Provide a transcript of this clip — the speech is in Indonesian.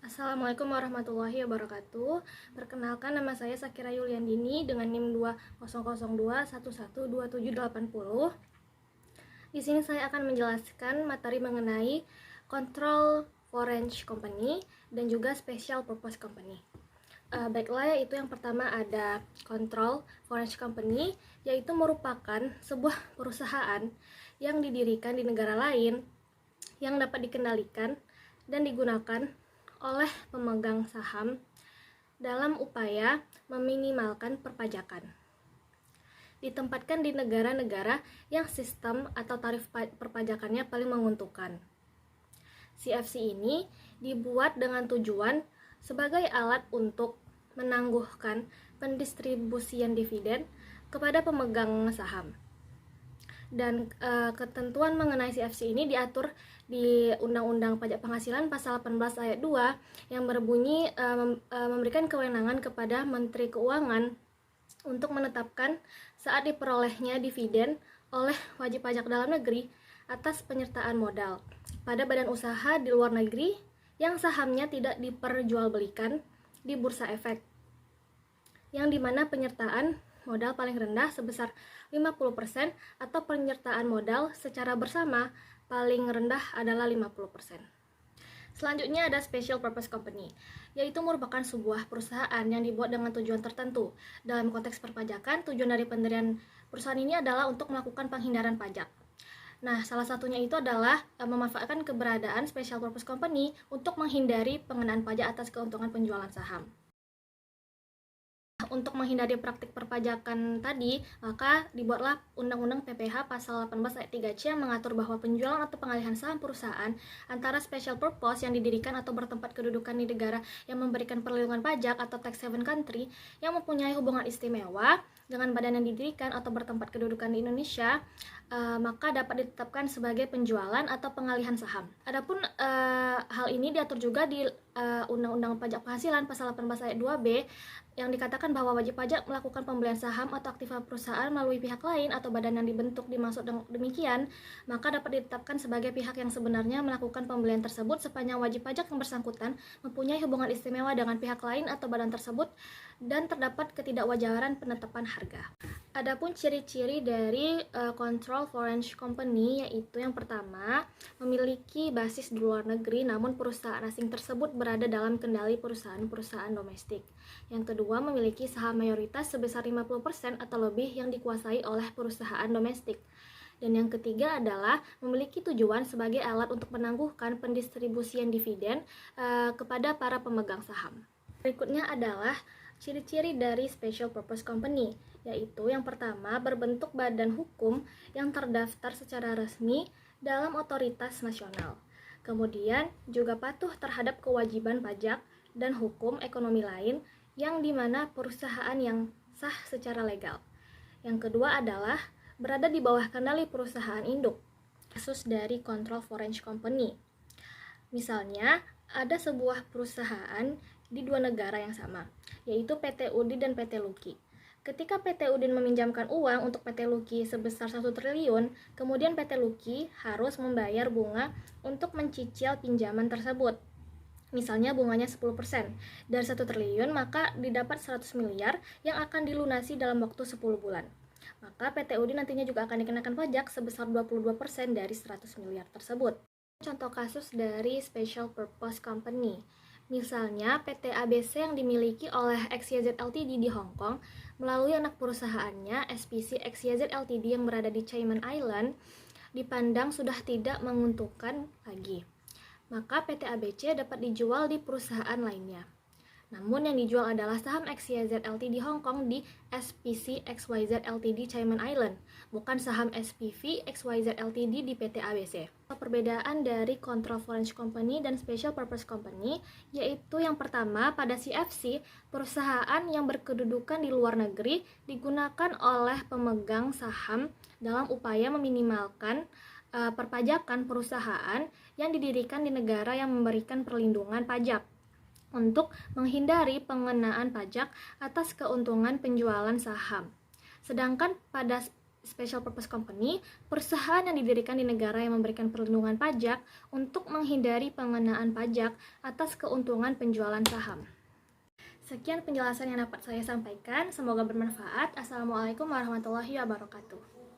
Assalamualaikum warahmatullahi wabarakatuh. Perkenalkan, nama saya Sakira Yuliandini dengan NIM 2002112780. Di sini saya akan menjelaskan materi mengenai Control for Range Company dan juga Special Purpose Company. Baiklah, yaitu yang pertama ada Control for Range Company, yaitu merupakan sebuah perusahaan yang didirikan di negara lain yang dapat dikendalikan dan digunakan oleh pemegang saham dalam upaya meminimalkan perpajakan. Ditempatkan di negara-negara yang sistem atau tarif perpajakannya paling menguntungkan. CFC ini dibuat dengan tujuan sebagai alat untuk menangguhkan pendistribusian dividen kepada pemegang saham. Dan ketentuan mengenai CFC ini diatur di Undang-Undang Pajak Penghasilan Pasal 18 Ayat 2 yang berbunyi memberikan kewenangan kepada Menteri Keuangan untuk menetapkan saat diperolehnya dividen oleh wajib pajak dalam negeri atas penyertaan modal pada badan usaha di luar negeri yang sahamnya tidak diperjualbelikan di bursa efek, yang dimana penyertaan modal paling rendah sebesar 50% atau penyertaan modal secara bersama paling rendah adalah 50%. Selanjutnya ada Special Purpose Company, yaitu merupakan sebuah perusahaan yang dibuat dengan tujuan tertentu. Dalam konteks perpajakan, tujuan dari pendirian perusahaan ini adalah untuk melakukan penghindaran pajak. Nah, salah satunya itu adalah memanfaatkan keberadaan Special Purpose Company untuk menghindari pengenaan pajak atas keuntungan penjualan saham. Untuk menghindari praktik perpajakan tadi, maka dibuatlah Undang-Undang PPH Pasal 18 Ayat 3C yang mengatur bahwa penjualan atau pengalihan saham perusahaan antara special purpose yang didirikan atau bertempat kedudukan di negara yang memberikan perlindungan pajak atau tax haven country yang mempunyai hubungan istimewa dengan badan yang didirikan atau bertempat kedudukan di Indonesia, maka dapat ditetapkan sebagai penjualan atau pengalihan saham. Adapun hal ini diatur juga di Undang-Undang Pajak Penghasilan Pasal 18 Ayat 2B yang dikatakan bahwa wajib pajak melakukan pembelian saham atau aktiva perusahaan melalui pihak lain atau badan yang dibentuk dimaksud demikian, maka dapat ditetapkan sebagai pihak yang sebenarnya melakukan pembelian tersebut sepanjang wajib pajak yang bersangkutan mempunyai hubungan istimewa dengan pihak lain atau badan tersebut dan terdapat ketidakwajaran penetapan harga. Adapun ciri-ciri dari Control for Range Company, yaitu yang pertama, memiliki basis di luar negeri namun perusahaan asing tersebut berada dalam kendali perusahaan-perusahaan domestik. Yang kedua, memiliki saham mayoritas sebesar 50% atau lebih yang dikuasai oleh perusahaan domestik. Dan yang ketiga adalah memiliki tujuan sebagai alat untuk menangguhkan pendistribusian dividen kepada para pemegang saham. Berikutnya adalah ciri-ciri dari Special Purpose Company, yaitu yang pertama, berbentuk badan hukum yang terdaftar secara resmi dalam otoritas nasional. Kemudian juga patuh terhadap kewajiban pajak dan hukum ekonomi lain yang dimana perusahaan yang sah secara legal. Yang kedua adalah berada di bawah kendali perusahaan induk. Kasus dari Control for Range Company, misalnya ada sebuah perusahaan di dua negara yang sama, yaitu PT UDI dan PT Luki. Ketika PT UDI meminjamkan uang untuk PT Luki sebesar 1 triliun, kemudian PT Luki harus membayar bunga untuk mencicil pinjaman tersebut. Misalnya bunganya 10%. Dari 1 triliun maka didapat 100 miliar yang akan dilunasi dalam waktu 10 bulan. Maka PT UDI nantinya juga akan dikenakan pajak sebesar 22% dari 100 miliar tersebut. Contoh kasus dari Special Purpose Company, misalnya PT ABC yang dimiliki oleh XYZ Ltd di Hong Kong melalui anak perusahaannya SPC XYZ Ltd yang berada di Cayman Island dipandang sudah tidak menguntungkan lagi. Maka PT ABC dapat dijual di perusahaan lainnya. Namun yang dijual adalah saham XYZ Ltd Hong Kong di SPC XYZ Ltd Cayman Island, bukan saham SPV XYZ Ltd di PT ABC. Perbedaan dari Control for Range Company dan Special Purpose Company, yaitu yang pertama, pada CFC, perusahaan yang berkedudukan di luar negeri digunakan oleh pemegang saham dalam upaya meminimalkan perpajakan perusahaan yang didirikan di negara yang memberikan perlindungan pajak untuk menghindari pengenaan pajak atas keuntungan penjualan saham. Sedangkan pada Special Purpose Company, perusahaan yang didirikan di negara yang memberikan perlindungan pajak untuk menghindari pengenaan pajak atas keuntungan penjualan saham. Sekian penjelasan yang dapat saya sampaikan, semoga bermanfaat. Assalamualaikum warahmatullahi wabarakatuh.